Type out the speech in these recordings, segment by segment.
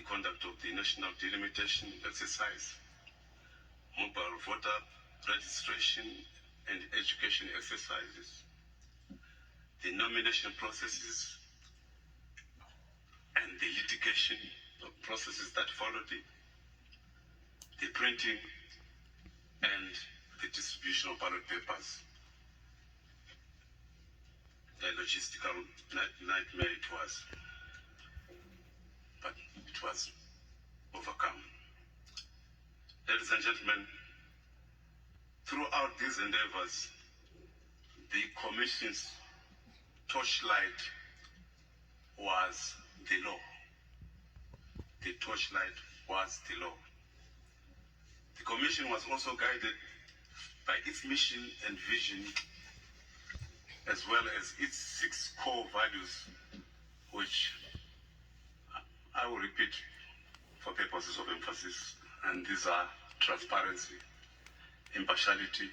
conduct of the national delimitation exercise, mobile voter registration and education exercises, the nomination processes and the litigation processes that followed it, the printing and the distribution of ballot papers. A logistical nightmare it was, but it was overcome. Ladies and gentlemen, throughout these endeavors, the Commission's torchlight was the law. The torchlight was the law. The Commission was also guided by its mission and vision, as well as its 6 core values, which I will repeat for purposes of emphasis, and these are transparency, impartiality,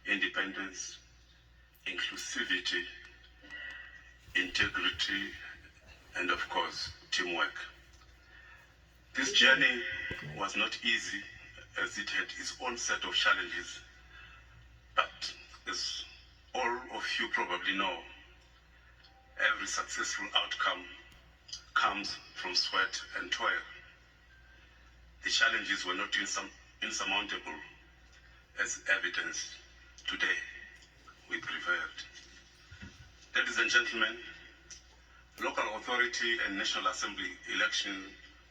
independence, inclusivity, integrity, and of course, teamwork. This journey was not easy, as it had its own set of challenges, but as all of you probably know, every successful outcome comes from sweat and toil. The challenges were not insurmountable, as evidenced today. We prevailed. Ladies and gentlemen, local authority and National Assembly election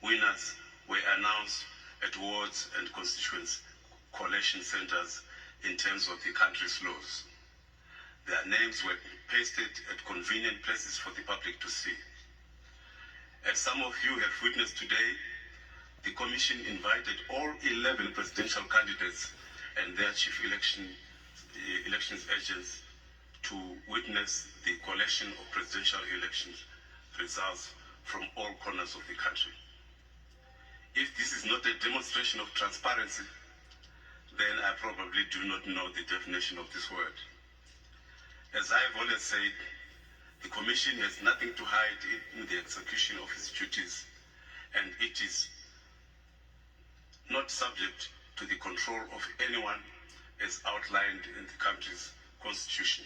winners were announced at wards and constituents collation centers in terms of the country's laws. Their names were pasted at convenient places for the public to see. As some of you have witnessed today, the Commission invited all 11 presidential candidates and their chief elections agents to witness the collation of presidential elections results from all corners of the country. If this is not a demonstration of transparency, then I probably do not know the definition of this word. As I've always said, the Commission has nothing to hide in the execution of its duties, and it is not subject to the control of anyone as outlined in the country's constitution.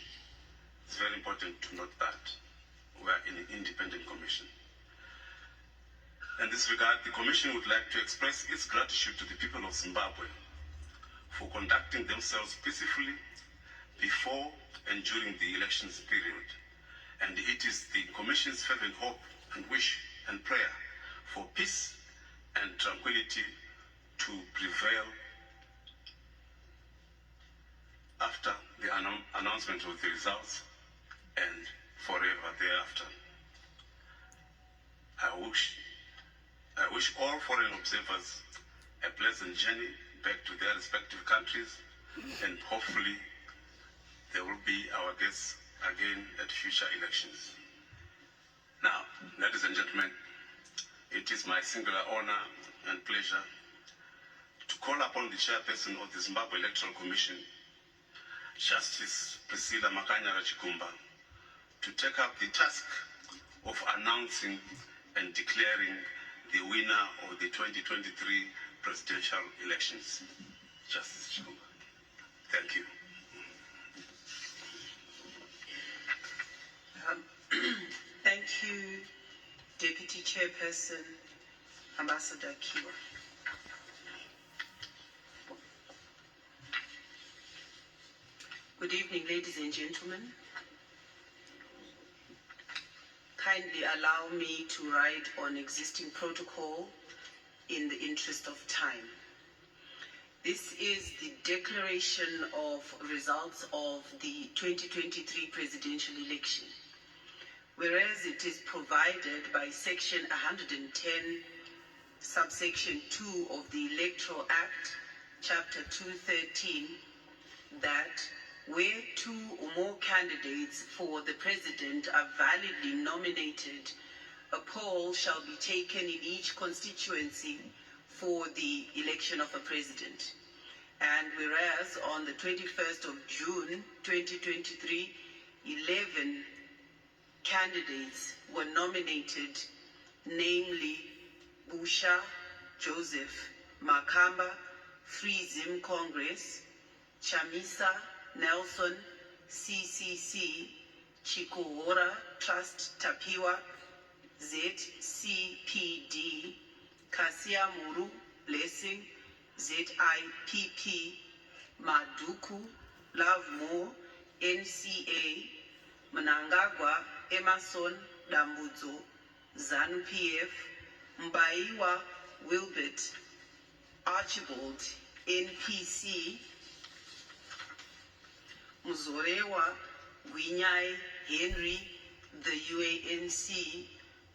It's very important to note that we are in an independent commission. In this regard, the Commission would like to express its gratitude to the people of Zimbabwe for conducting themselves peacefully before and during the elections period. And it is the Commission's fervent hope and wish and prayer for peace and tranquility to prevail after the announcement of the results and forever thereafter. I wish all foreign observers a pleasant journey back to their respective countries, and hopefully they will be our guests again at future elections. Now, ladies and gentlemen, it is my singular honor and pleasure to call upon the chairperson of the Zimbabwe Electoral Commission, Justice Priscilla Makanyara Chikumba, to take up the task of announcing and declaring the winner of the 2023 presidential elections. Justice Chikumba. Thank you. Thank you, Deputy Chairperson, Ambassador Kiwa. Good evening, ladies and gentlemen. Kindly allow me to write on existing protocol in the interest of time. This is the declaration of results of the 2023 presidential election. Whereas it is provided by Section 110, subsection 2 of the Electoral Act, Chapter 213, that where 2 or more candidates for the president are validly nominated, a poll shall be taken in each constituency for the election of a president. And whereas on the 21st of June 2023, 11 candidates were nominated, namely Busha Joseph Makamba, Free Zim Congress, Chamisa Nelson, CCC, Chikuhora Trust Tapiwa, ZCPD, Kasia Muru Blessing, ZIPP, Maduku, Love More, NCA, Mnangagwa, Emerson, Dambudzo, ZANU-PF, Mbaiwa, Wilbert, Archibald, NPC, Muzorewa, Gwinyai, Henry, the UANC,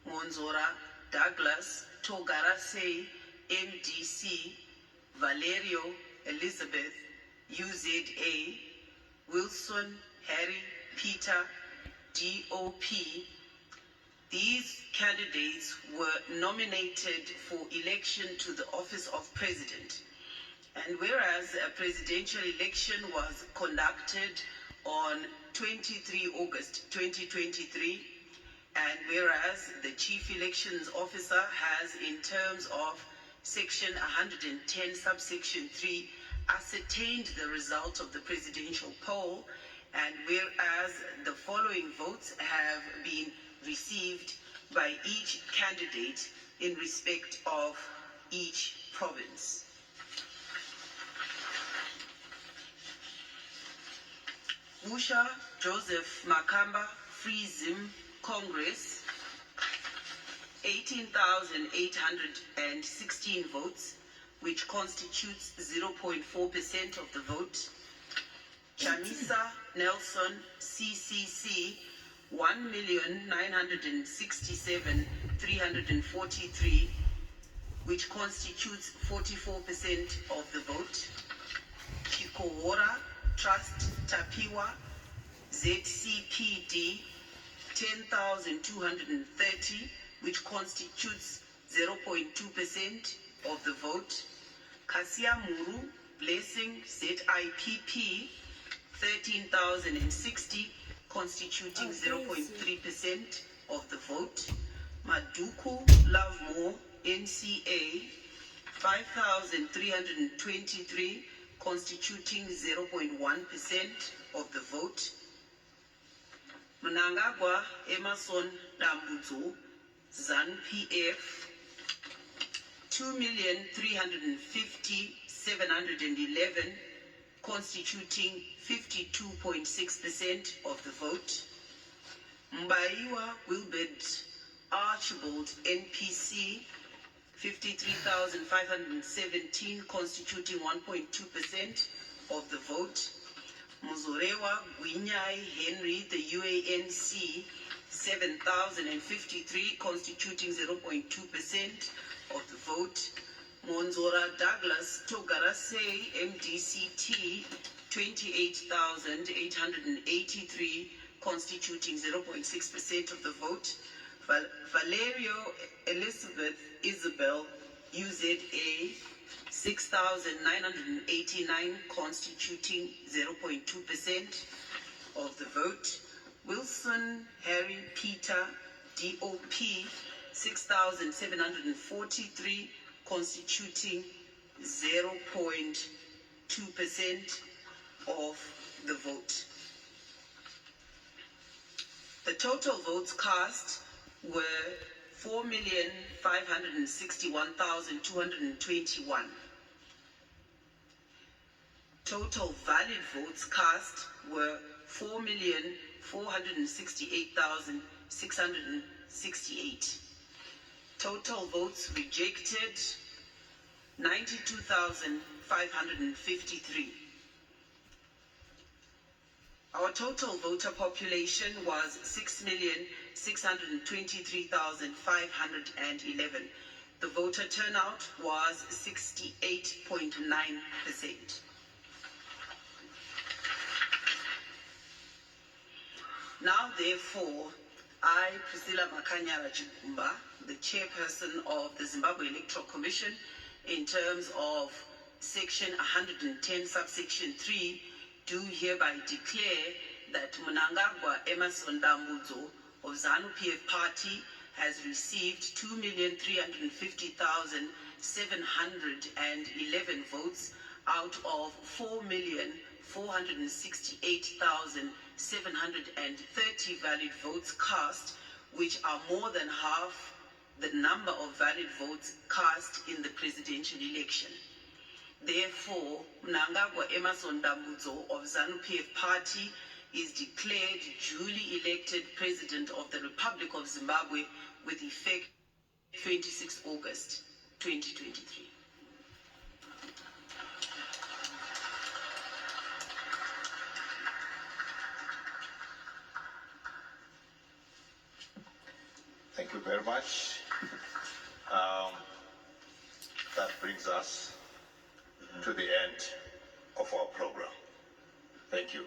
Monzora, Douglas, Togarase, MDC, Valerio, Elizabeth, UZA, Wilson, Harry, Peter, DOP. These candidates were nominated for election to the office of president. And whereas a presidential election was conducted on 23 August 2023, and whereas the Chief Elections Officer has, in terms of Section 110, subsection 3, ascertained the result of the presidential poll, and whereas the following votes have been received by each candidate in respect of each province. Busha Joseph Makamba, Free Zim Congress, 18,816 votes, which constitutes 0.4% of the vote. Chamisa Nelson, CCC, 1,967,343, which constitutes 44% of the vote. Chikohora Trust Tapiwa, ZCPD, 10,230, which constitutes 0.2% of the vote. Kasia Muru Blessing, ZIPP, 13,060, constituting 0.3% of the vote. Maduku Love More, NCA, 5,323, constituting 0.1% of the vote. Mnangagwa Emerson Dambudzo, ZANU-PF, 2,350,711, constituting 52.6% of the vote. Mbaiwa Wilbert Archibald, NPC, 53,517, constituting 1.2% of the vote. Muzorewa Gwinyai Henry, the UANC, 7,053, constituting 0.2% of the vote. Monzora Douglas Togarase, MDCT, 28,883, constituting 0.6% of the vote. Valerio Elizabeth Isabel, UZA, 6,989, constituting 0.2% of the vote. Wilson Harry Peter, DOP, 6,743, constituting 0.2% of the vote. The total votes cast were 4,561,221. Total valid votes cast were 4,468,668. Total votes rejected, 92,553. Our total voter population was 6,623,511. The voter turnout was 68.9%. Now, therefore, I, Priscilla Makanyara Chigumba, the chairperson of the Zimbabwe Electoral Commission, in terms of Section 110, subsection 3, do hereby declare that Mnangagwa Emerson Dambudzo of ZANU-PF Party has received 2,350,711 votes out of 4,468,730 valid votes cast, which are more than half the number of valid votes cast in the presidential election. Therefore, Mnangagwa Emerson Dambudzo of ZANU-PF Party is declared duly elected President of the Republic of Zimbabwe with effect 26 August 2023. Thank you very much. That brings us to the end of our program. Thank you.